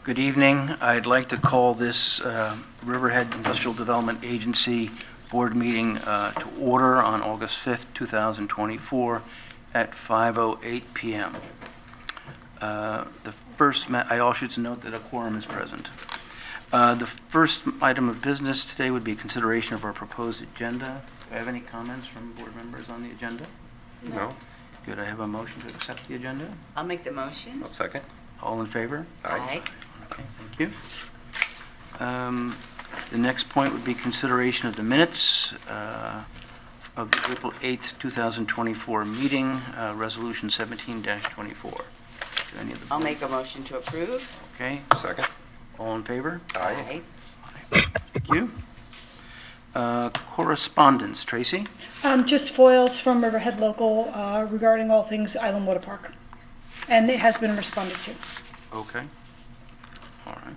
Good evening. I'd like to call this Riverhead Industrial Development Agency Board meeting to order on August 5th, 2024 at 5:08 p.m. I also should note that a quorum is present. The first item of business today would be consideration of our proposed agenda. Do I have any comments from board members on the agenda? No. Good. I have a motion to accept the agenda. I'll make the motion. I'll second. All in favor? Aye. Okay, thank you. The next point would be consideration of the minutes of the April 8th, 2024 meeting, Resolution 17-24. I'll make a motion to approve. Okay, Second. all in favor? Aye. Thank you. Correspondence, Tracy? Just foils from Riverhead Local regarding all things Island Water Park. And it has been responded to. Okay. All right.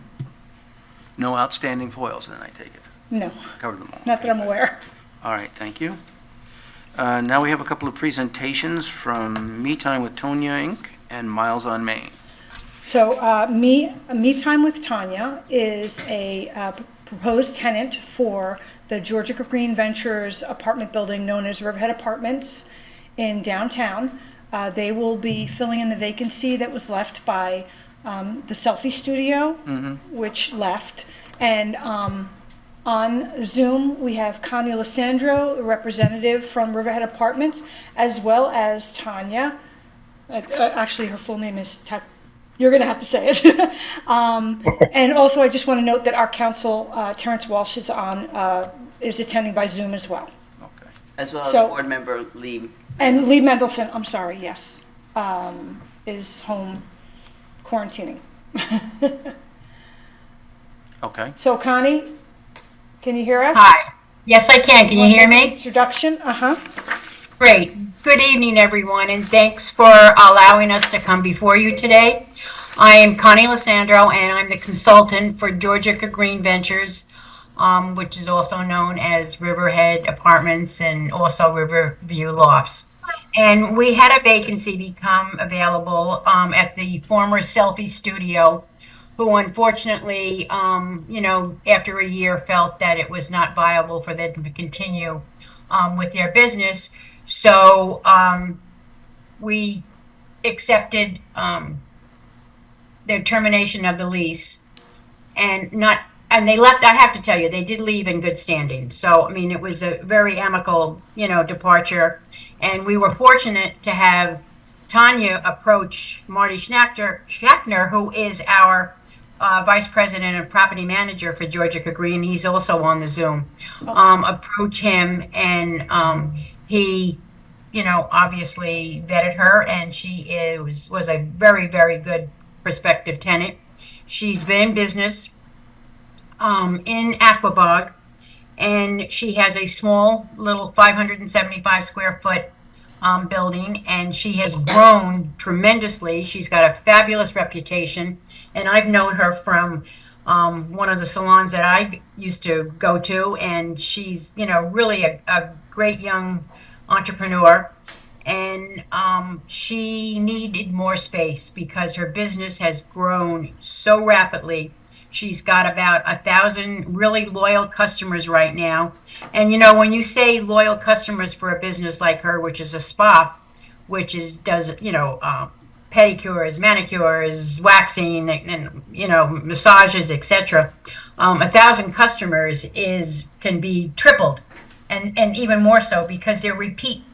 No outstanding foils, then, I take it? No, Covered them all. not that I'm aware. All right, thank you. Now we have a couple of presentations from Me Time with Tonya, Inc. and Myles on Main. So Me Time with Tonya is a proposed tenant for the Georgia Green Ventures apartment building known as Riverhead Apartments in downtown. They will be filling in the vacancy that was left by the selfie studio, which left. And on Zoom, we have Connie Lissandro, a representative from Riverhead Apartments, as well as Tonya. Actually, her full name is you're going to have to say it. And also, I just want to note that our counsel, Terrence Walsh, is attending by Zoom as well. Okay. As well as So- board member Lee. And Lee Mendelson, I'm sorry, yes, is home quarantining. Okay. So Connie, can you hear us? Hi. Yes, I can. Can you hear me? Introduction, Great. Good evening, everyone, and thanks for allowing us to come before you today. I am Connie Lissandro, and I'm the consultant for Georgia Green Ventures, which is also known as Riverhead Apartments and also Riverview Lofts. And we had a vacancy become available at the former selfie studio, who unfortunately, after a year felt that it was not viable for them to continue with their business. So we accepted their termination of the lease, and they left. I have to tell you, they did leave in good standing. So I mean, it was a very amicable, departure, and we were fortunate to have Tonya approach Marty Schnackner, who is our vice president and property manager for Georgia Green. He's also on the Zoom. Approach him, and he, obviously vetted her, and she was a very, very good prospective tenant. She's been in business in Aquabog, and she has a small little 575 square foot building, and she has grown tremendously. She's got a fabulous reputation, and I've known her from one of the salons that I used to go to, and she's really a great young entrepreneur. And she needed more space because her business has grown so rapidly. She's got about 1,000 really loyal customers right now. And when you say loyal customers for a business like her, which is a spa, which does pedicures, manicures, waxing, and massages, etc. 1,000 customers can be tripled, and even more so because they're repeat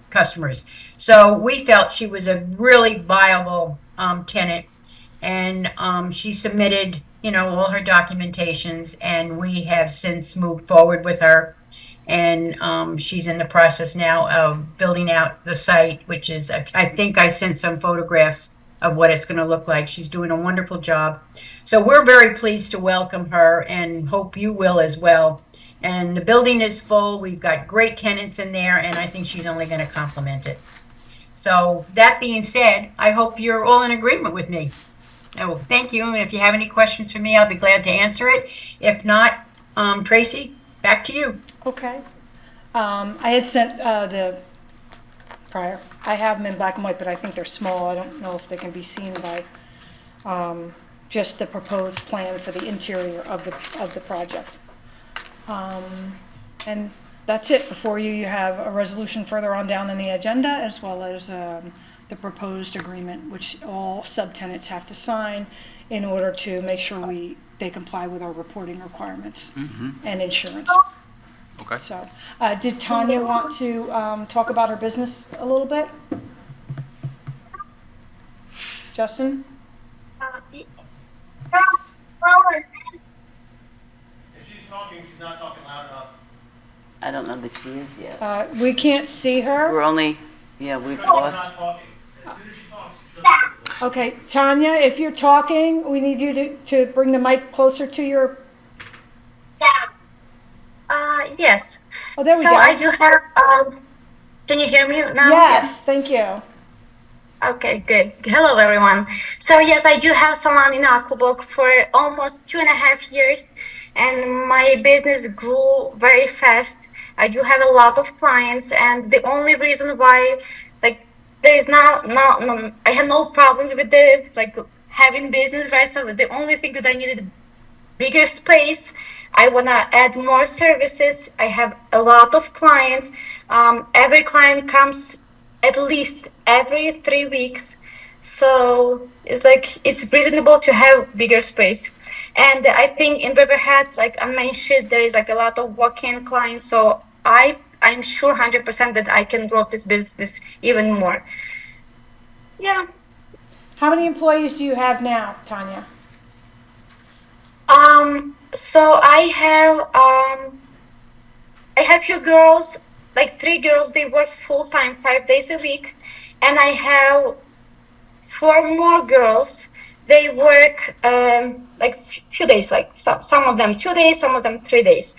customers. So we felt she was a really viable tenant, and she submitted all her documentations, and we have since moved forward with her, and she's in the process now of building out the site, which is, I think I sent some photographs of what it's going to look like. She's doing a wonderful job. So we're very pleased to welcome her, and hope you will as well. And the building is full. We've got great tenants in there, and I think she's only going to complement it. So that being said, I hope you're all in agreement with me. Oh, thank you. And if you have any questions for me, I'll be glad to answer it. If not, Tracy, back to you. Okay. I had sent the prior. I have them in black and white, but I think they're small. I don't know if they can be seen by just the proposed plan for the interior of the project. And that's it. Before you, you have a resolution further on down in the agenda, as well as the proposed agreement, which all subtenants have to sign in order to make sure they comply with our reporting requirements and insurance. Okay. So, did Tonya want to talk about her business a little bit? Justin? If she's talking, she's not talking loud enough. I don't know that she is yet. We can't see her. We're only, we've She's lost. not talking. As soon as she talks, she shuts up. Okay, Tanya, if you're talking, we need you to bring the mic closer to your, Yes. oh, there we So go. I do have, can you hear me now? Yes, thank you. Okay, good. Hello, everyone. So yes, I do have salon in Aquabook for almost 2.5 years, and my business grew very fast. I do have a lot of clients, and the only reason why, like, there is no, I have no problems with the, like, having business, right? So the only thing that I needed bigger space. I want to add more services. I have a lot of clients. Every client comes at least every 3 weeks. So it's like, it's reasonable to have bigger space. And I think in Riverhead, like on Main Street, there is like a lot of walk-in clients. So I'm sure 100% that I can grow this business even more. Yeah. How many employees do you have now, Tanya? So I have few girls, like 3 girls, they work full time, 5 days a week. And I have 4 more girls, they work like few days, like some of them 2 days, some of them 3 days.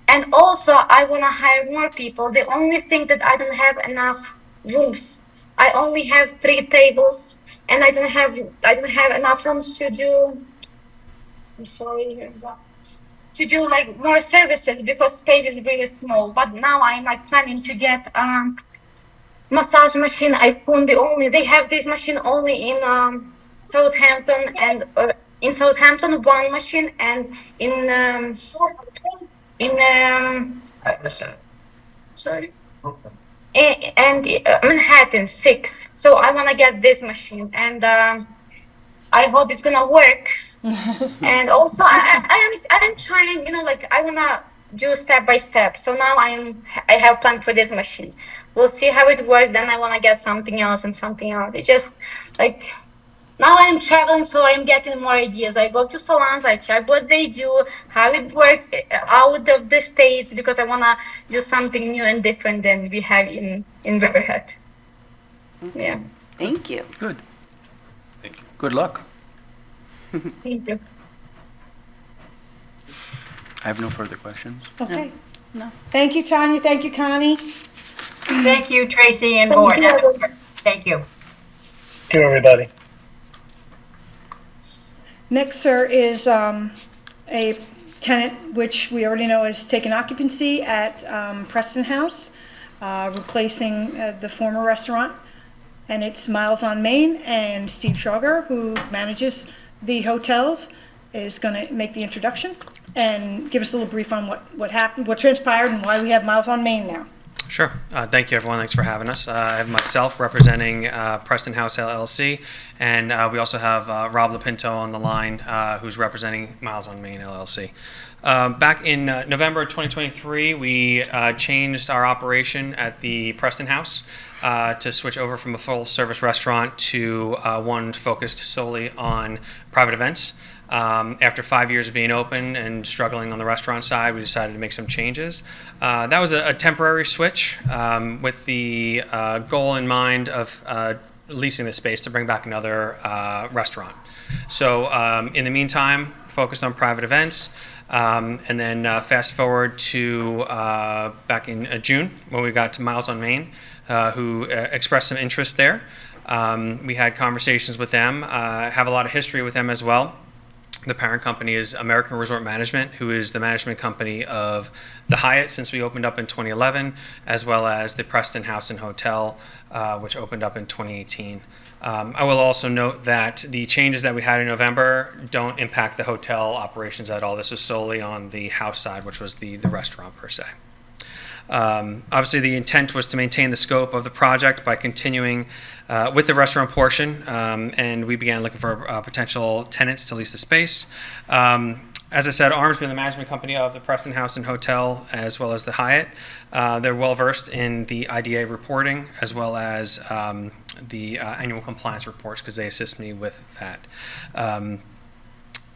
And also I want to hire more people. The only thing that I don't have enough rooms. I only have 3 tables, and I don't have enough rooms to do. I'm sorry, here's that. To do like more services because space is really small. But now I'm like planning to get massage machine. They have this machine only in Southampton, and in Southampton 1 machine, and in sorry. And Manhattan 6. So I want to get this machine, and I hope it's gonna work. And also I'm trying, like I wanna do step by step. So now I have planned for this machine. We'll see how it works. Then I wanna get something else and something else. It's just like now I'm traveling, so I'm getting more ideas. I go to salons, I check what they do, how it works out of the States, because I wanna do something new and different than we have in Riverhead. Yeah. Thank you. Good. Thank you. Good luck. Thank you. I have no further questions. Okay. No. Thank you, Tanya. Thank you, Connie. Thank you, Tracy and board. Thank you. Thank you, everybody. Next, sir, is a tenant, which we already know is taken occupancy at Preston House, replacing the former restaurant. And it's Myles on Main, and Steve Schauger, who manages the hotels, is going to make the introduction and give us a little brief on what happened, what transpired, and why we have Myles on Main now. Sure. Thank you, everyone. Thanks for having us. I have myself representing Preston House LLC, and we also have Rob Lapinto on the line, who's representing Myles on Main LLC. Back in November 2023, we changed our operation at the Preston House to switch over from a full-service restaurant to one focused solely on private events. After 5 years of being open and struggling on the restaurant side, we decided to make some changes. That was a temporary switch with the goal in mind of leasing the space to bring back another restaurant. So in the meantime, focused on private events. And then fast forward to back in June when we got to Myles on Main, who expressed some interest there. We had conversations with them, have a lot of history with them as well. The parent company is American Resort Management, who is the management company of the Hyatt since we opened up in 2011, as well as the Preston House and Hotel, which opened up in 2018. I will also note that the changes that we had in November don't impact the hotel operations at all. This is solely on the house side, which was the restaurant per se. Obviously, the intent was to maintain the scope of the project by continuing with the restaurant portion, and we began looking for potential tenants to lease the space. As I said, ARM's been the management company of the Preston House and Hotel, as well as the Hyatt. They're well-versed in the IDA reporting, as well as the annual compliance reports, because they assist me with that.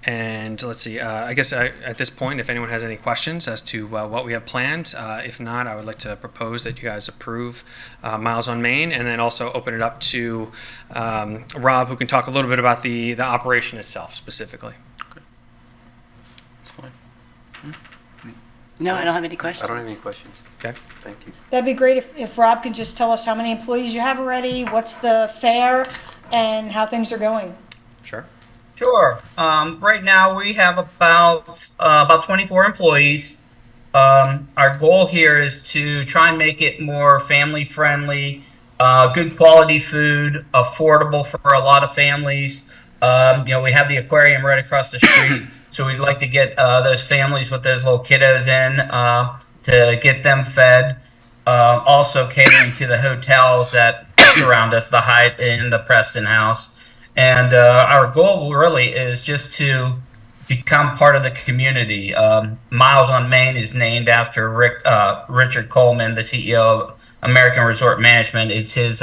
And let's see, I guess at this point, if anyone has any questions as to what we have planned, if not, I would like to propose that you guys approve Myles on Main, and then also open it up to Rob, who can talk a little bit about the operation itself specifically. That's fine. No, I don't have any questions. I don't have any questions. Okay. Thank you. That'd be great if Rob can just tell us how many employees you have already, what's the fare, and how things are going. Sure. Sure. Right now we have about 24 employees. Our goal here is to try and make it more family friendly, good quality food, affordable for a lot of families. We have the aquarium right across the street, so we'd like to get those families with those little kiddos in to get them fed. Also catering to the hotels that surround us, the Hyatt and the Preston House. And our goal really is just to become part of the community. Myles on Main is named after Richard Coleman, the CEO of American Resort Management. It's his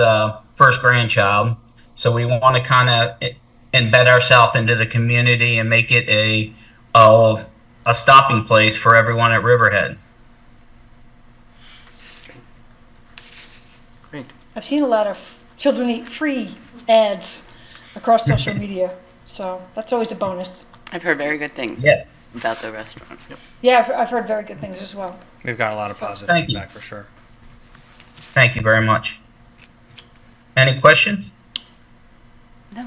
first grandchild. So we want to kind of embed ourselves into the community and make it a stopping place for everyone at Riverhead. Great. I've seen a lot of children eat free ads across social media, so that's always a bonus. I've heard very good things Yeah. about the restaurant. Yeah, I've heard very good things as well. We've got a lot of positive Thank you. feedback for sure. Thank you very much. Any questions?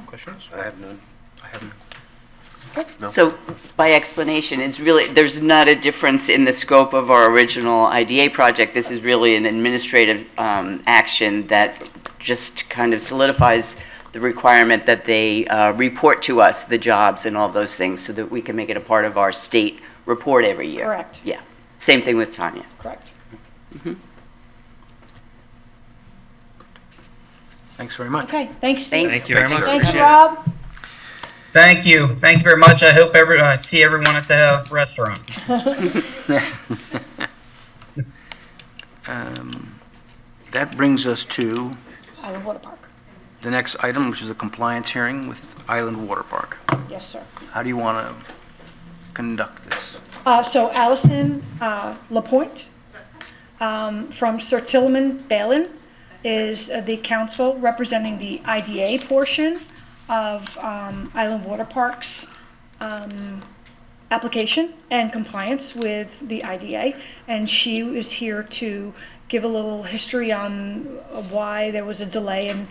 Questions? I have none. I have none. No. So by explanation, it's really, there's not a difference in the scope of our original IDA project. This is really an administrative action that just kind of solidifies the requirement that they report to us the jobs and all those things so that we can make it a part of our state report every year. Correct. Yeah. Same thing with Tonya. Correct. Thanks very much. Okay, thanks, Steve. Thanks. Thank you very much. Thank Appreciate you, it. Rob. Thank you. Thank you very much. I hope I see everyone at the restaurant. That brings us to Island Water Park. the next item, which is a compliance hearing with Island Water Park. Yes, sir. How do you want to conduct this? So Allison Lapointe from Sir Tillman Balin is the counsel representing the IDA portion of Island Water Park's application and compliance with the IDA. And she is here to give a little history on why there was a delay in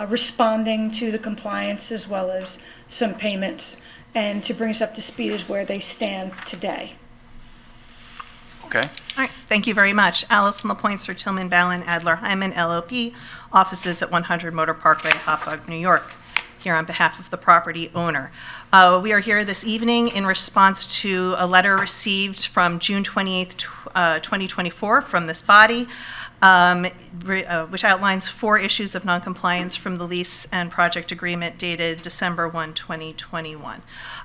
responding to the compliance, as well as some payments, and to bring us up to speed as where they stand today. Okay. All right, thank you very much. Allison Lapointe, Sir Tillman Ballin, Adler Hyman, LLP, offices at 100 Motor Parkway, Hopog, New York, here on behalf of the property owner. We are here this evening in response to a letter received from June 28th, 2024 from this body, which outlines 4 issues of noncompliance from the lease and project agreement dated December 1, 2021.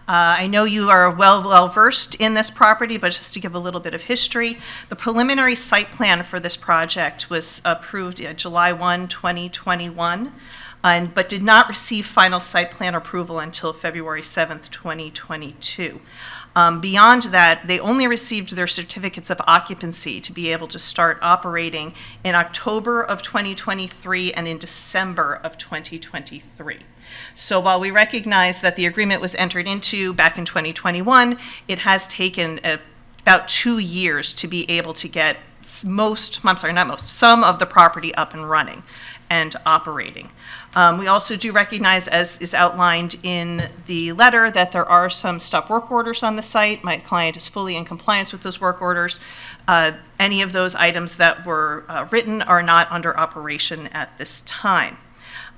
I know you are well versed in this property, but just to give a little bit of history, the preliminary site plan for this project was approved July 1, 2021, but did not receive final site plan approval until February 7th, 2022. Beyond that, they only received their certificates of occupancy to be able to start operating in October of 2023 and in December of 2023. So while we recognize that the agreement was entered into back in 2021, it has taken about 2 years to be able to get some of the property up and running and operating. We also do recognize, as is outlined in the letter, that there are some stop work orders on the site. My client is fully in compliance with those work orders. Any of those items that were written are not under operation at this time.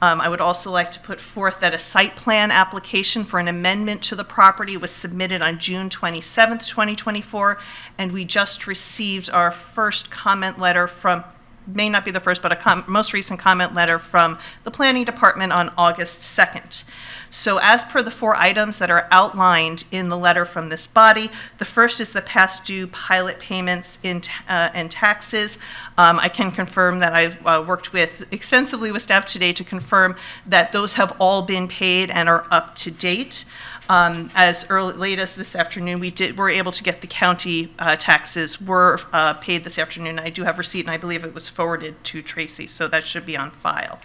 I would also like to put forth that a site plan application for an amendment to the property was submitted on June 27th, 2024, and we just received our first comment letter from, may not be the first, but a most recent comment letter from the Planning Department on August 2nd. So as per the 4 items that are outlined in the letter from this body, the first is the past due pilot payments and taxes. I can confirm that I worked extensively with staff today to confirm that those have all been paid and are up to date. As late as this afternoon, were able to get the county taxes were paid this afternoon. I do have receipt, and I believe it was forwarded to Tracy, so that should be on file.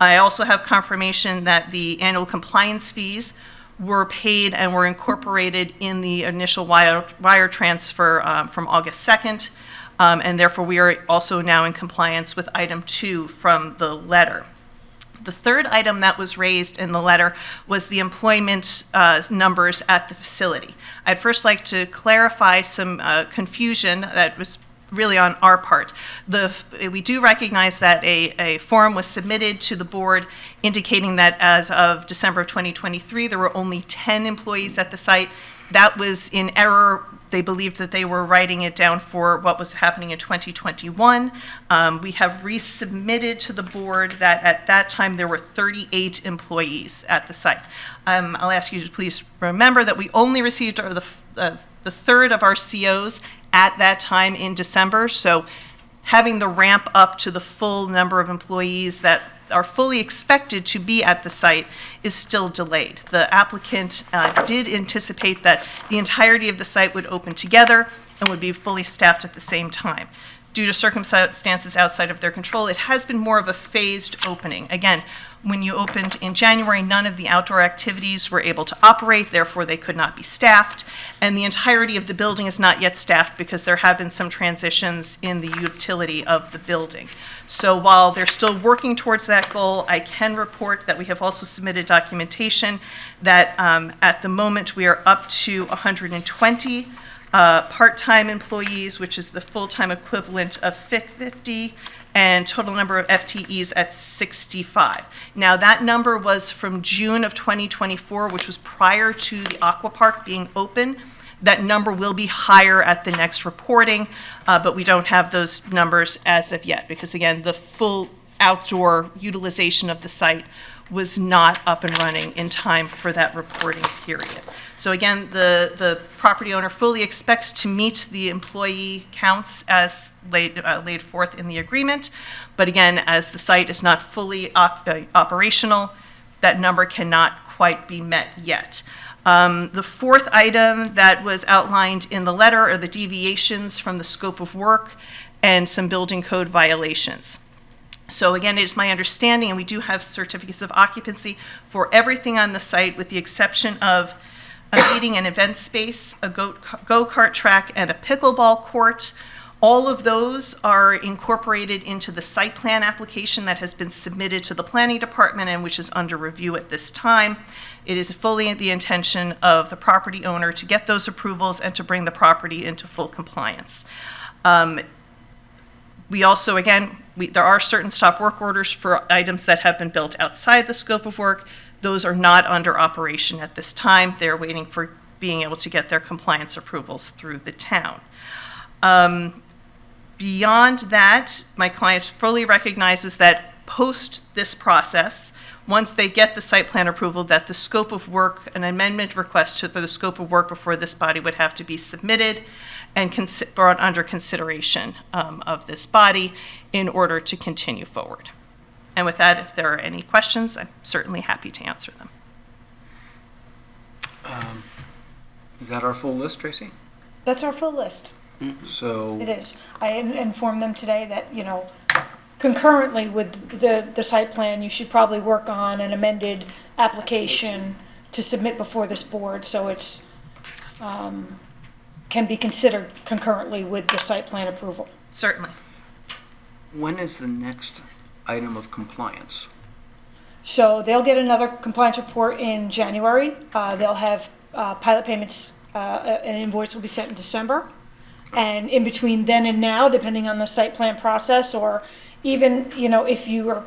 I also have confirmation that the annual compliance fees were paid and were incorporated in the initial wire transfer from August 2nd, and therefore we are also now in compliance with item 2 from the letter. The third item that was raised in the letter was the employment numbers at the facility. I'd first like to clarify some confusion that was really on our part. We do recognize that a form was submitted to the board indicating that as of December of 2023, there were only 10 employees at the site. That was in error. They believed that they were writing it down for what was happening in 2021. We have resubmitted to the board that at that time there were 38 employees at the site. I'll ask you to please remember that we only received the third of our COs at that time in December, so having the ramp up to the full number of employees that are fully expected to be at the site is still delayed. The applicant did anticipate that the entirety of the site would open together and would be fully staffed at the same time. Due to circumstances outside of their control, it has been more of a phased opening. Again, when you opened in January, none of the outdoor activities were able to operate, therefore they could not be staffed, and the entirety of the building is not yet staffed because there have been some transitions in the utility of the building. So while they're still working towards that goal, I can report that we have also submitted documentation that at the moment we are up to 120 part-time employees, which is the full-time equivalent of 50, and total number of FTEs at 65. Now, that number was from June of 2024, which was prior to the Aqua Park being open. That number will be higher at the next reporting, but we don't have those numbers as of yet, because again, the full outdoor utilization of the site was not up and running in time for that reporting period. So again, the property owner fully expects to meet the employee counts as laid forth in the agreement. But again, as the site is not fully operational, that number cannot quite be met yet. The fourth item that was outlined in the letter are the deviations from the scope of work and some building code violations. So again, it is my understanding, and we do have certificates of occupancy for everything on the site with the exception of a meeting and event space, a go-kart track, and a pickleball court. All of those are incorporated into the site plan application that has been submitted to the Planning Department and which is under review at this time. It is fully the intention of the property owner to get those approvals and to bring the property into full compliance. We also, again, there are certain stop work orders for items that have been built outside the scope of work. Those are not under operation at this time. They're waiting for being able to get their compliance approvals through the town. Beyond that, my client fully recognizes that post this process, once they get the site plan approval, that the scope of work, an amendment request for the scope of work before this body would have to be submitted and brought under consideration of this body in order to continue forward. And with that, if there are any questions, I'm certainly happy to answer them. Is that our full list, Tracy? That's our full list. So, It is. I informed them today that, you know, concurrently with the site plan, you should probably work on an amended application to submit before this board, so it's, can be considered concurrently with the site plan approval. Certainly. When is the next item of compliance? So they'll get another compliance report in January. They'll have pilot payments, an invoice will be sent in December. And in between then and now, depending on the site plan process, or even, if you are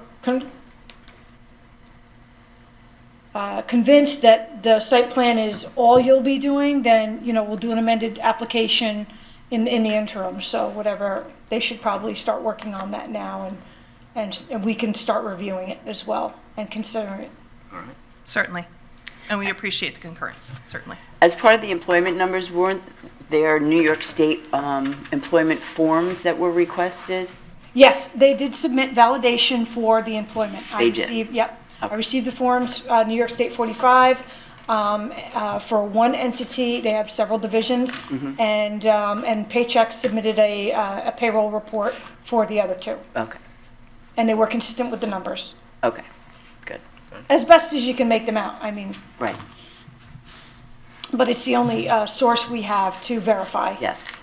convinced that the site plan is all you'll be doing, then, we'll do an amended application in the interim. So whatever, they should probably start working on that now, and we can start reviewing it as well and considering it. All right. Certainly. And we appreciate the concurrence, certainly. As part of the employment numbers, weren't there New York State employment forms that were requested? Yes, they did submit validation for the employment. They did? Yep. Okay. I received the forms, New York State 45, for one entity. They have several divisions. Mm-hmm. And Paychex submitted a payroll report for the other two. Okay, And they were consistent with the numbers, okay, good, as best as you can make them out. right, But it's the only source we have to verify yes.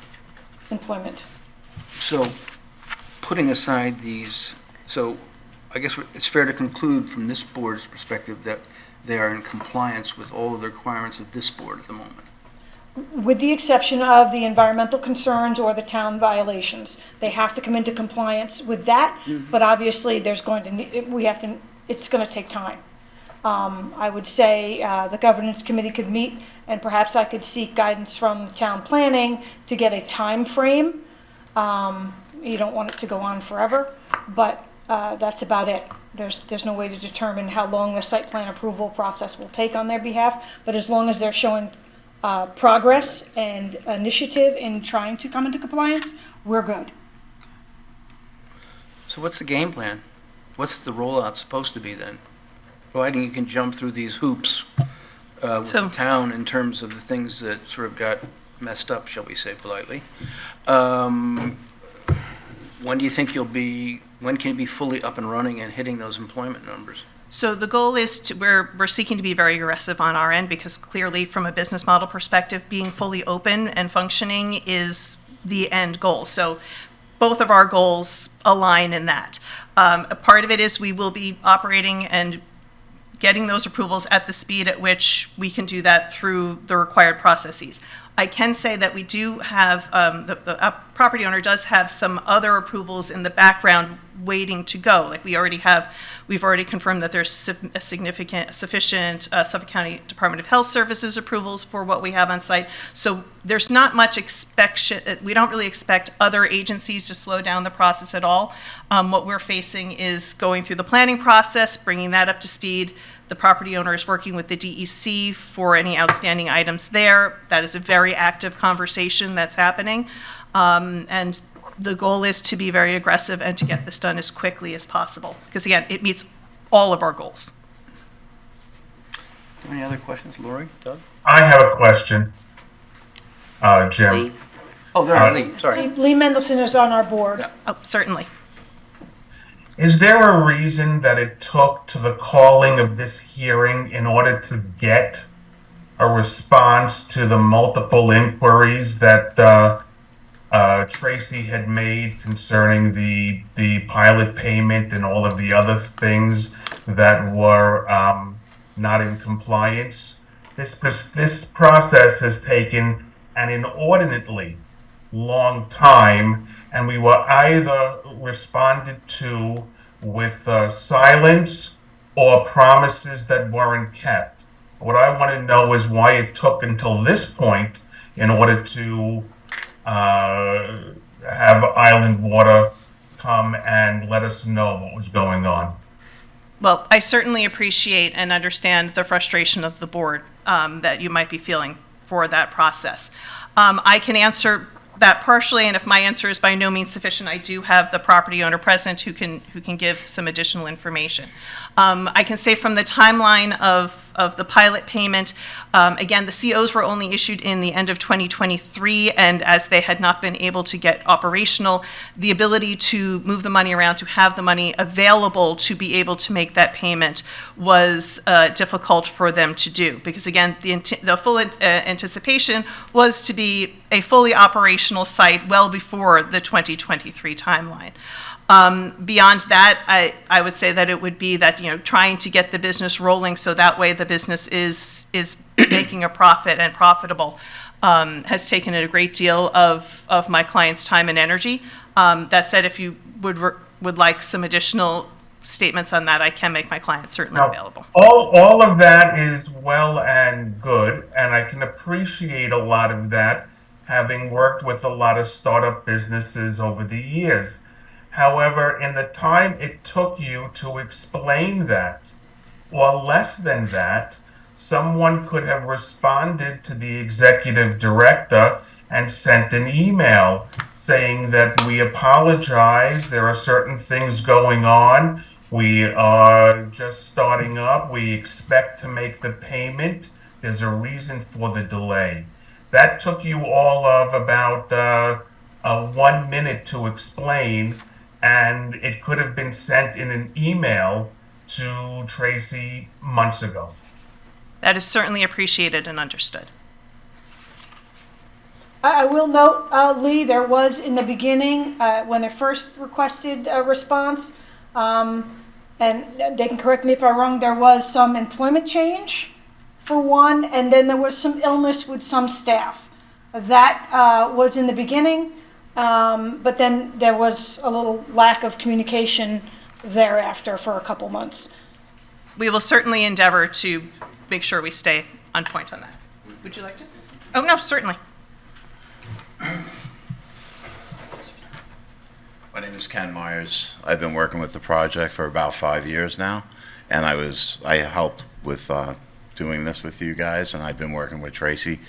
employment. So, putting aside these, so I guess it's fair to conclude from this board's perspective that they are in compliance with all of the requirements of this board at the moment. With the exception of the environmental concerns or the town violations. They have to come into compliance with that, but obviously it's going to take time. I would say the governance committee could meet, and perhaps I could seek guidance from town planning to get a time frame. You don't want it to go on forever, but that's about it. There's no way to determine how long the site plan approval process will take on their behalf, but as long as they're showing progress and initiative in trying to come into compliance, we're good. So what's the game plan? What's the rollout supposed to be then? Providing you can jump through these hoops with So- the town in terms of the things that sort of got messed up, shall we say politely. When do you think when can you be fully up and running and hitting those employment numbers? So the goal is we're seeking to be very aggressive on our end, because clearly from a business model perspective, being fully open and functioning is the end goal. So both of our goals align in that. A part of it is we will be operating and getting those approvals at the speed at which we can do that through the required processes. I can say that we do have, the property owner does have some other approvals in the background waiting to go. Like we've already confirmed that there's sufficient Suffolk County Department of Health Services approvals for what we have on site. So there's not much we don't really expect other agencies to slow down the process at all. What we're facing is going through the planning process, bringing that up to speed. The property owner is working with the DEC for any outstanding items there. That is a very active conversation that's happening. And the goal is to be very aggressive and to get this done as quickly as possible. Because again, it meets all of our goals. Any other questions, Lori, Doug? I have a question, Jim. Lee? Oh, there, Lee, sorry. Lee Mendelson is on our board. Yeah. Oh, certainly. Is there a reason that it took to the calling of this hearing in order to get a response to the multiple inquiries that Tracy had made concerning the pilot payment and all of the other things that were not in compliance? This process has taken an inordinately long time, and we were either responded to with silence or promises that weren't kept. What I want to know is why it took until this point in order to have Island Water come and let us know what was going on. Well, I certainly appreciate and understand the frustration of the board that you might be feeling for that process. I can answer that partially, and if my answer is by no means sufficient, I do have the property owner present who can give some additional information. I can say from the timeline of the pilot payment, again, the COs were only issued in the end of 2023, and as they had not been able to get operational, the ability to move the money around, to have the money available to be able to make that payment was difficult for them to do. Because again, the full anticipation was to be a fully operational site well before the 2023 timeline. Beyond that, I would say that it would be that, trying to get the business rolling so that way the business is making a profit and profitable has taken a great deal of my client's time and energy. That said, if you would like some additional statements on that, I can make my client certainly available. All of that is well and good, and I can appreciate a lot of that, having worked with a lot of startup businesses over the years. However, in the time it took you to explain that, or less than that, someone could have responded to the executive director and sent an email saying that we apologize, there are certain things going on, we are just starting up, we expect to make the payment, there's a reason for the delay. That took you all of about 1 minute to explain, and it could have been sent in an email to Tracy months ago. That is certainly appreciated and understood. I will note, Lee, there was in the beginning, when they first requested a response, and they can correct me if I'm wrong, there was some employment change for one, and then there was some illness with some staff. That was in the beginning, but then there was a little lack of communication thereafter for a couple months. We will certainly endeavor to make sure we stay on point on that. Would you like to? Oh, no, certainly. My name is Ken Myers. I've been working with the project for about 5 years now, and I helped with doing this with you guys, and I've been working with Tracy.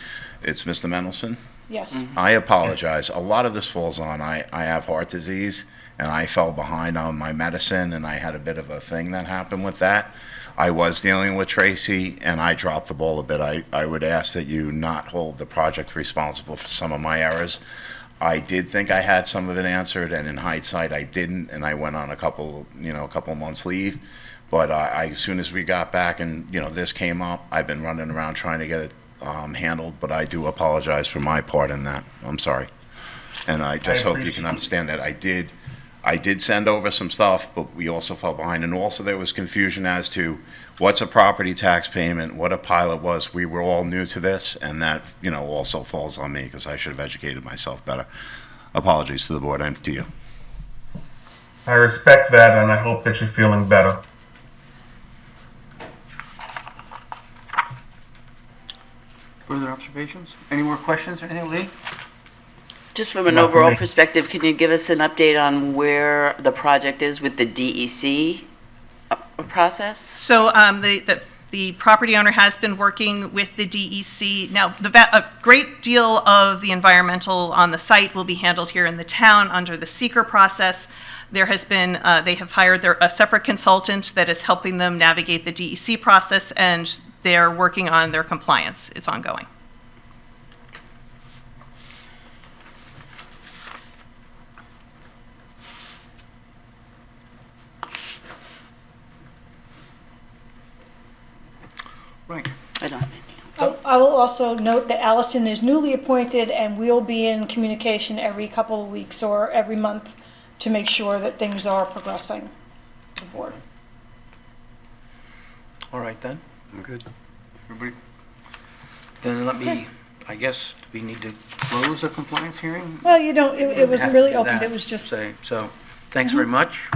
It's Mr. Mendelson. Yes. I apologize. A lot of this falls on, I have heart disease, and I fell behind on my medicine, and I had a bit of a thing that happened with that. I was dealing with Tracy, and I dropped the ball a bit. I would ask that you not hold the project responsible for some of my errors. I did think I had some of it answered, and in hindsight, I didn't, and I went on a couple months leave. But as soon as we got back and, this came up, I've been running around trying to get it handled, but I do apologize for my part in that. I'm sorry. And I just hope you can understand that I did send over some stuff, but we also fell behind. And also there was confusion as to what's a property tax payment, what a pilot was. We were all new to this, and that, also falls on me because I should have educated myself better. Apologies to the board and to you. I respect that, and I hope that you're feeling better. Further observations? Any more questions or anything, Lee? Just from an Not for overall me. perspective, can you give us an update on where the project is with the DEC process? So the property owner has been working with the DEC. Now, a great deal of the environmental on the site will be handled here in the town under the seeker process. There has been, they have hired a separate consultant that is helping them navigate the DEC process, and they're working on their compliance. It's ongoing. Right. I don't have any. I will also note that Allison is newly appointed and we'll be in communication every couple of weeks or every month to make sure that things are progressing to the board. All right, then. I'm good. Everybody? Then let me, I guess, do we need to close a compliance hearing? Well, it wasn't really Have to do opened, that, it was just, say. So, thanks very much.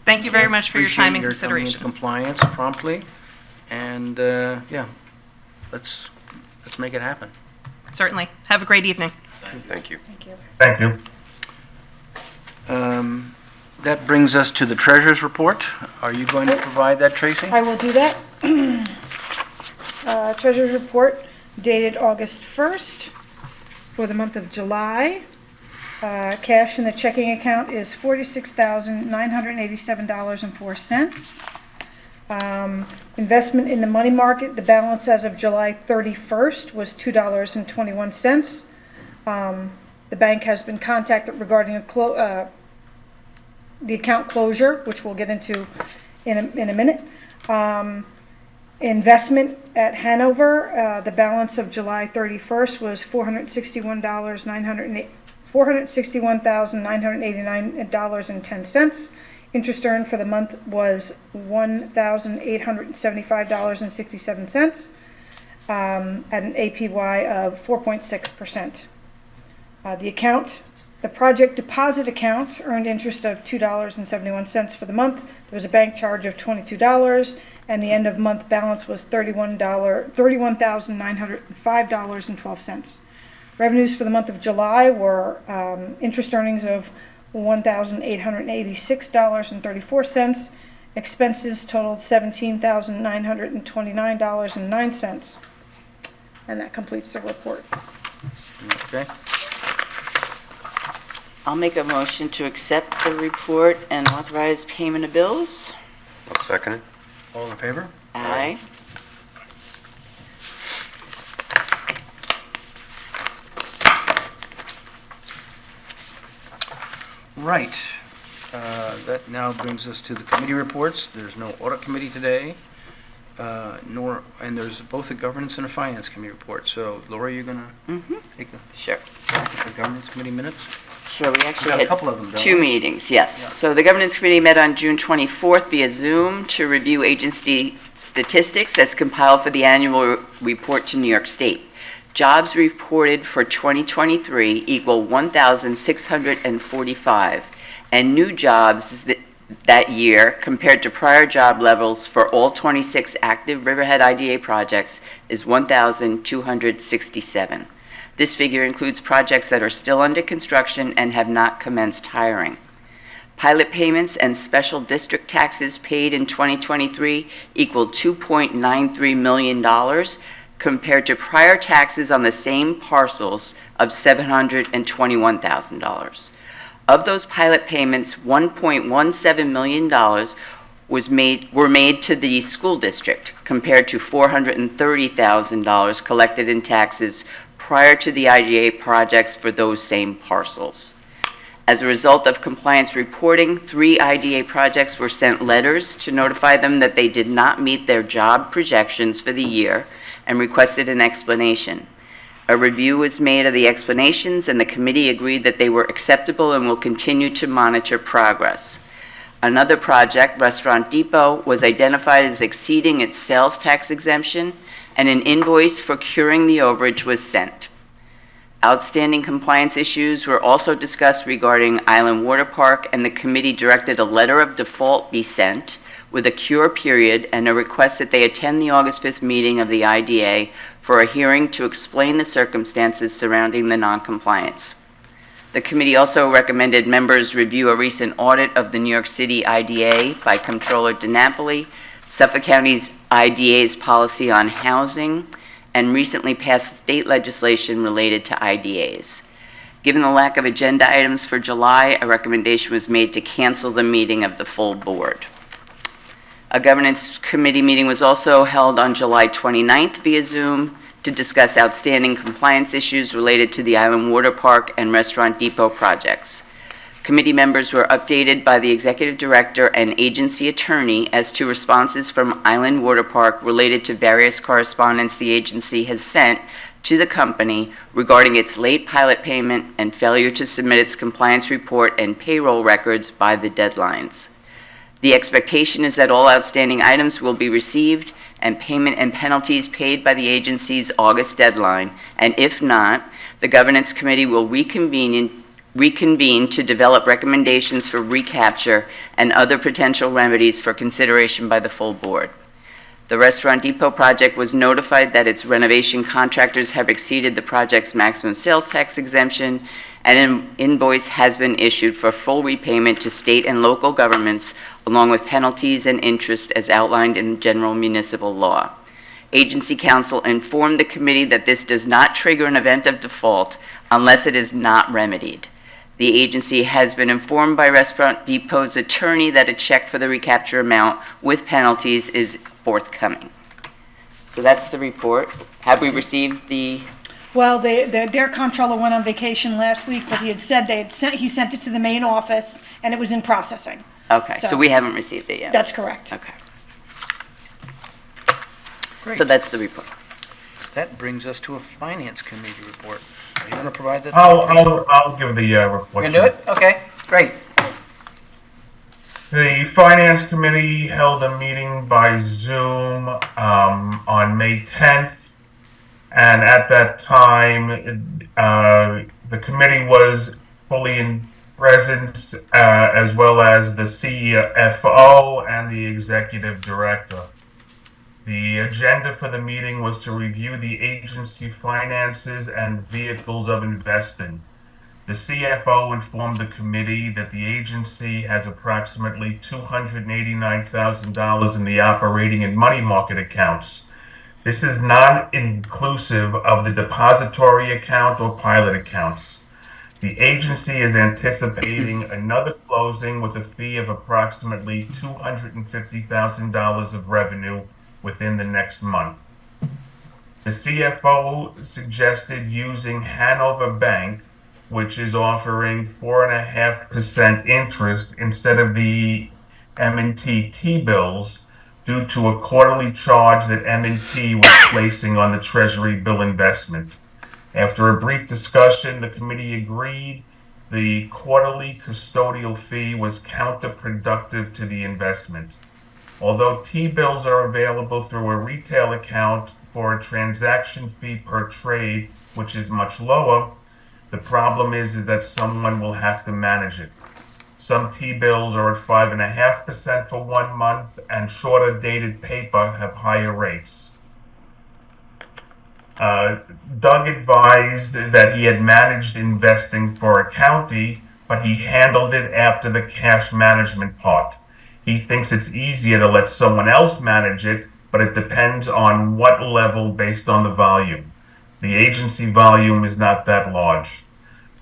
Thank you very much for your time and Appreciate your coming into consideration. compliance promptly. And, let's make it happen. Certainly. Have a great evening. Thank you. thank you. Thank you. That brings us to the treasurer's report. Are you going to provide that, Tracy? I will do that. Treasurer's report dated August 1st for the month of July. Cash in the checking account is $46,987.04. Investment in the money market, the balance as of July 31st was $2.21. The bank has been contacted regarding the account closure, which we'll get into in a minute. Investment at Hanover, the balance of July 31st was $461,989.10. Interest earned for the month was $1,875.67, at an APY of 4.6%. The project deposit account earned interest of $2.71 for the month. There was a bank charge of $22, and the end of month balance was $31,905.12. Revenues for the month of July were interest earnings of $1,886.34. Expenses totaled $17,929.09. And that completes the report. Okay. I'll make a motion to accept the report and authorize payment of bills. I'll second it. All in favor? Aye. Right. That now brings us to the committee reports. There's no audit committee today, and there's both a governance and a finance committee report. So, Laura, you're going to take a Sure. look at the governance committee minutes? Sure, we actually got a had couple of them, don't two we? meetings, yes. Yeah. So the governance committee met on June 24th via Zoom to review agency statistics that's compiled for the annual report to New York State. Jobs reported for 2023 equal 1,645, and new jobs that year compared to prior job levels for all 26 active Riverhead IDA projects is 1,267. This figure includes projects that are still under construction and have not commenced hiring. Pilot payments and special district taxes paid in 2023 equaled $2.93 million compared to prior taxes on the same parcels of $721,000. Of those pilot payments, $1.17 million were made to the school district compared to $430,000 collected in taxes prior to the IGA projects for those same parcels. As a result of compliance reporting, 3 IDA projects were sent letters to notify them that they did not meet their job projections for the year and requested an explanation. A review was made of the explanations, and the committee agreed that they were acceptable and will continue to monitor progress. Another project, Restaurant Depot, was identified as exceeding its sales tax exemption, and an invoice for curing the overage was sent. Outstanding compliance issues were also discussed regarding Island Water Park, and the committee directed a letter of default be sent with a cure period and a request that they attend the August 5th meeting of the IDA for a hearing to explain the circumstances surrounding the noncompliance. The committee also recommended members review a recent audit of the New York City IDA by Comptroller DiNapoli, Suffolk County's IDA's policy on housing, and recently passed state legislation related to IDAs. Given the lack of agenda items for July, a recommendation was made to cancel the meeting of the full board. A governance committee meeting was also held on July 29th via Zoom to discuss outstanding compliance issues related to the Island Water Park and Restaurant Depot projects. Committee members were updated by the executive director and agency attorney as to responses from Island Water Park related to various correspondence the agency has sent to the company regarding its late pilot payment and failure to submit its compliance report and payroll records by the deadlines. The expectation is that all outstanding items will be received and payment and penalties paid by the agency's August deadline, and if not, the governance committee will reconvene to develop recommendations for recapture and other potential remedies for consideration by the full board. The Restaurant Depot project was notified that its renovation contractors have exceeded the project's maximum sales tax exemption, and an invoice has been issued for full repayment to state and local governments, along with penalties and interest as outlined in general municipal law. Agency counsel informed the committee that this does not trigger an event of default unless it is not remedied. The agency has been informed by Restaurant Depot's attorney that a check for the recapture amount with penalties is forthcoming. So that's the report. Have we received the... Well, their comptroller went on vacation last week, but he had said he sent it to the main office, and it was in processing. Okay, so we haven't received it yet. That's correct. Okay. Great. So that's the report. That brings us to a Finance Committee report. Are you going to provide that? I'll give the report. You can do it? Okay, great. The Finance Committee held a meeting by Zoom on May 10th, and at that time, the committee was fully in presence, as well as the CFO and the executive director. The agenda for the meeting was to review the agency finances and vehicles of investing. The CFO informed the committee that the agency has approximately $289,000 in the operating and money market accounts. This is not inclusive of the depository account or pilot accounts. The agency is anticipating another closing with a fee of approximately $250,000 of revenue within the next month. The CFO suggested using Hanover Bank, which is offering 4.5% interest instead of the M&T T-bills, due to a quarterly charge that M&T was placing on the Treasury bill investment. After a brief discussion, the committee agreed the quarterly custodial fee was counterproductive to the investment. Although T-bills are available through a retail account for a transaction fee per trade, which is much lower, the problem is that someone will have to manage it. Some T-bills are at 5.5% for 1 month, and shorter dated paper have higher rates. Doug advised that he had managed investing for a county, but he handled it after the cash management part. He thinks it's easier to let someone else manage it, but it depends on what level based on the volume. The agency volume is not that large.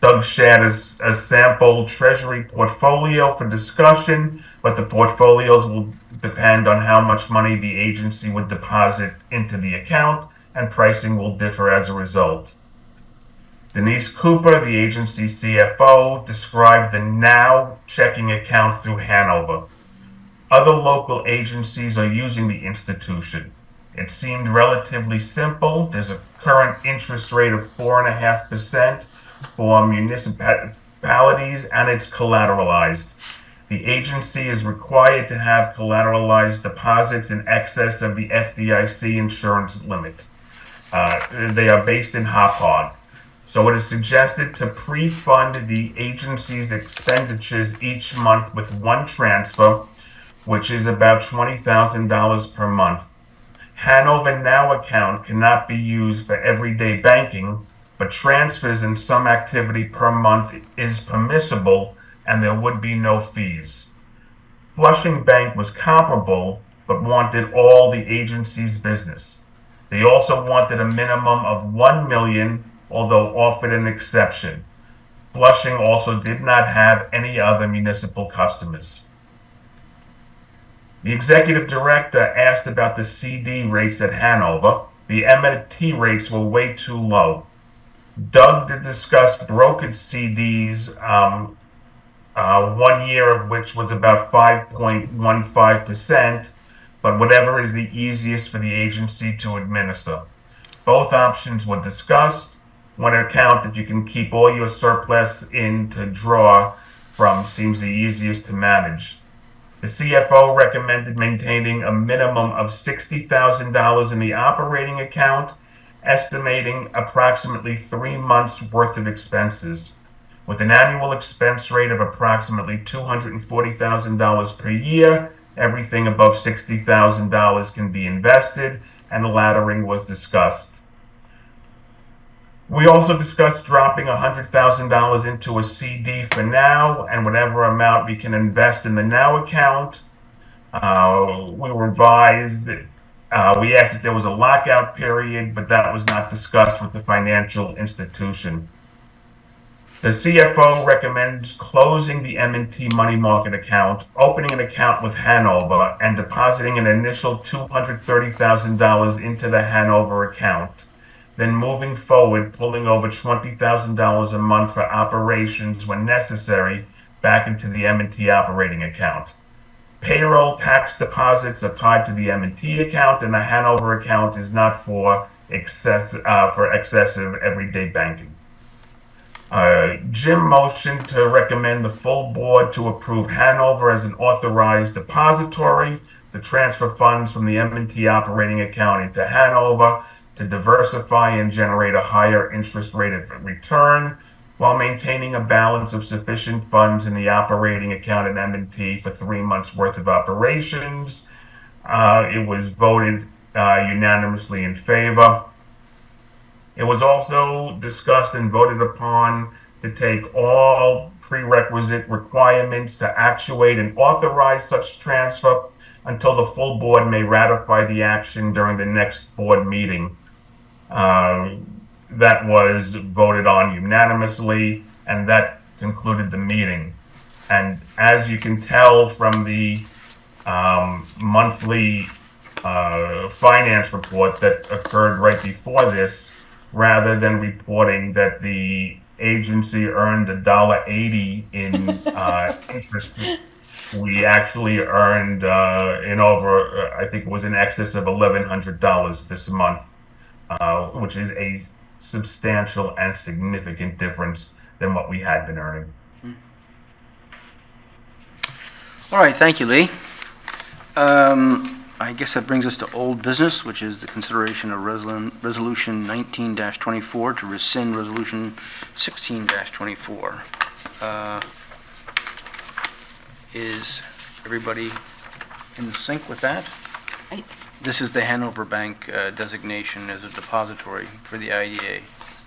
Doug shared a sample Treasury portfolio for discussion, but the portfolios will depend on how much money the agency would deposit into the account, and pricing will differ as a result. Denise Cooper, the agency CFO, described the Now checking account through Hanover. Other local agencies are using the institution. It seemed relatively simple. There's a current interest rate of 4.5% for municipalities, and it's collateralized. The agency is required to have collateralized deposits in excess of the FDIC insurance limit. They are based in Hopog. So it is suggested to pre-fund the agency's expenditures each month with one transfer, which is about $20,000 per month. Hanover Now account cannot be used for everyday banking, but transfers in some activity per month is permissible, and there would be no fees. Flushing Bank was comparable, but wanted all the agency's business. They also wanted a minimum of $1 million, although offered an exception. Flushing also did not have any other municipal customers. The executive director asked about the CD rates at Hanover. The M&T rates were way too low. Doug did discuss brokered CDs, 1 year of which was about 5.15%, but whatever is the easiest for the agency to administer. Both options were discussed. One account that you can keep all your surplus in to draw from seems the easiest to manage. The CFO recommended maintaining a minimum of $60,000 in the operating account, estimating approximately 3 months' worth of expenses. With an annual expense rate of approximately $240,000 per year, everything above $60,000 can be invested, and laddering was discussed. We also discussed dropping $100,000 into a CD for Now, and whatever amount we can invest in the Now account. We revised, we asked if there was a lockout period, but that was not discussed with the financial institution. The CFO recommends closing the M&T money market account, opening an account with Hanover, and depositing an initial $230,000 into the Hanover account. Then moving forward, pulling over $20,000 a month for operations when necessary back into the M&T operating account. Payroll tax deposits are tied to the M&T account, and the Hanover account is not for excessive everyday banking. Jim motioned to recommend the full board to approve Hanover as an authorized depository to transfer funds from the M&T operating account into Hanover to diversify and generate a higher interest rate of return while maintaining a balance of sufficient funds in the operating account at M&T for 3 months worth of operations. It was voted unanimously in favor. It was also discussed and voted upon to take all prerequisite requirements to actuate and authorize such transfer until the full board may ratify the action during the next board meeting. That was voted on unanimously, and that concluded the meeting. And as you can tell from the monthly finance report that occurred right before this, rather than reporting that the agency earned $1.80 in interest, we actually earned in over, I think it was in excess of $1,100 this month, which is a substantial and significant difference than what we had been earning. All right, thank you, Lee. I guess that brings us to old business, which is the consideration of Resolution 19-24 to rescind Resolution 16-24. Is everybody in sync with that? This is the Hanover Bank designation as a depository for the IDA,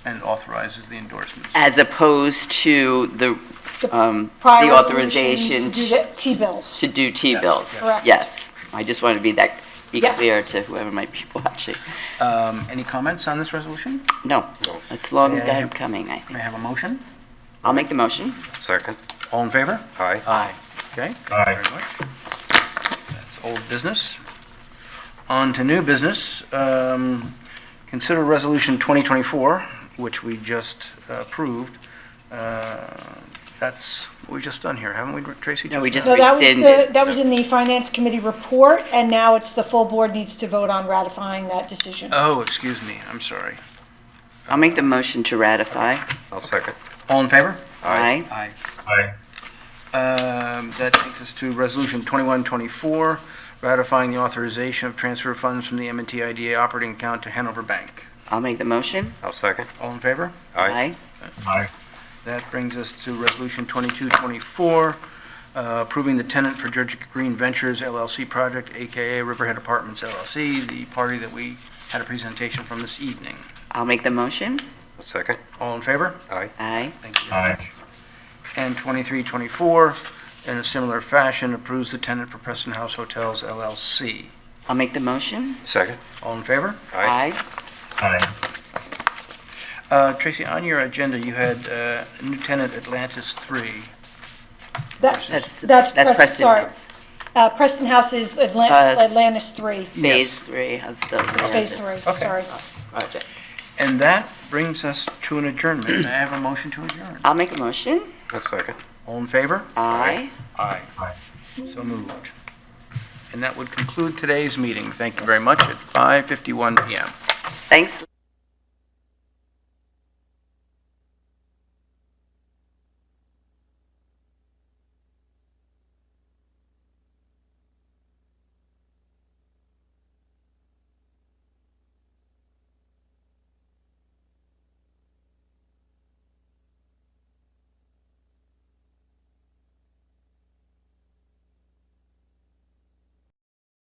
and it authorizes the endorsements. As opposed to the Prior authorization resolution to do the T-bills. to do T-bills. Correct. Yes, I just wanted to be Yes. clear to whoever might be watching. Any comments on this resolution? No, it's long May I time have- coming, I May I think. have a motion? I'll make the motion. Second. All in favor? Aye. Aye. Okay, Aye. very much. That's old business. On to new business. Consider Resolution 2024, which we just approved. That's what we've just done here, haven't we, Tracy? No, we just So rescinded. that was in the Finance Committee report, and now it's the full board needs to vote on ratifying that decision. Oh, excuse me, I'm sorry. I'll make the motion to ratify. I'll second. All in favor? Aye. Aye. Aye. That takes us to Resolution 2124, ratifying the authorization of transfer of funds from the M&T IDA operating account to Hanover Bank. I'll make the motion. I'll second. All in favor? Aye. Aye. That brings us to Resolution 2224, approving the tenant for Georgia Green Ventures LLC project, AKA Riverhead Apartments LLC, the party that we had a presentation from this evening. I'll make the motion. I'll second. All in favor? Aye. Aye. Thank you very Aye. much. And 2324, in a similar fashion, approves the tenant for Preston House Hotels LLC. I'll make the motion. Second. All in favor? Aye. Aye. Tracy, on your agenda, you had new tenant Atlantis 3. That's Preston sorry. House. Preston House is Atlantis 3. Phase 3 of the Phase Atlantis 3, sorry. project. And that brings us to an adjournment. May I have a motion to adjourn? I'll make a motion. I'll second. All in favor? Aye. Aye. Aye. So moved. And that would conclude today's meeting. Thank you very much at 5:51 PM. Thanks.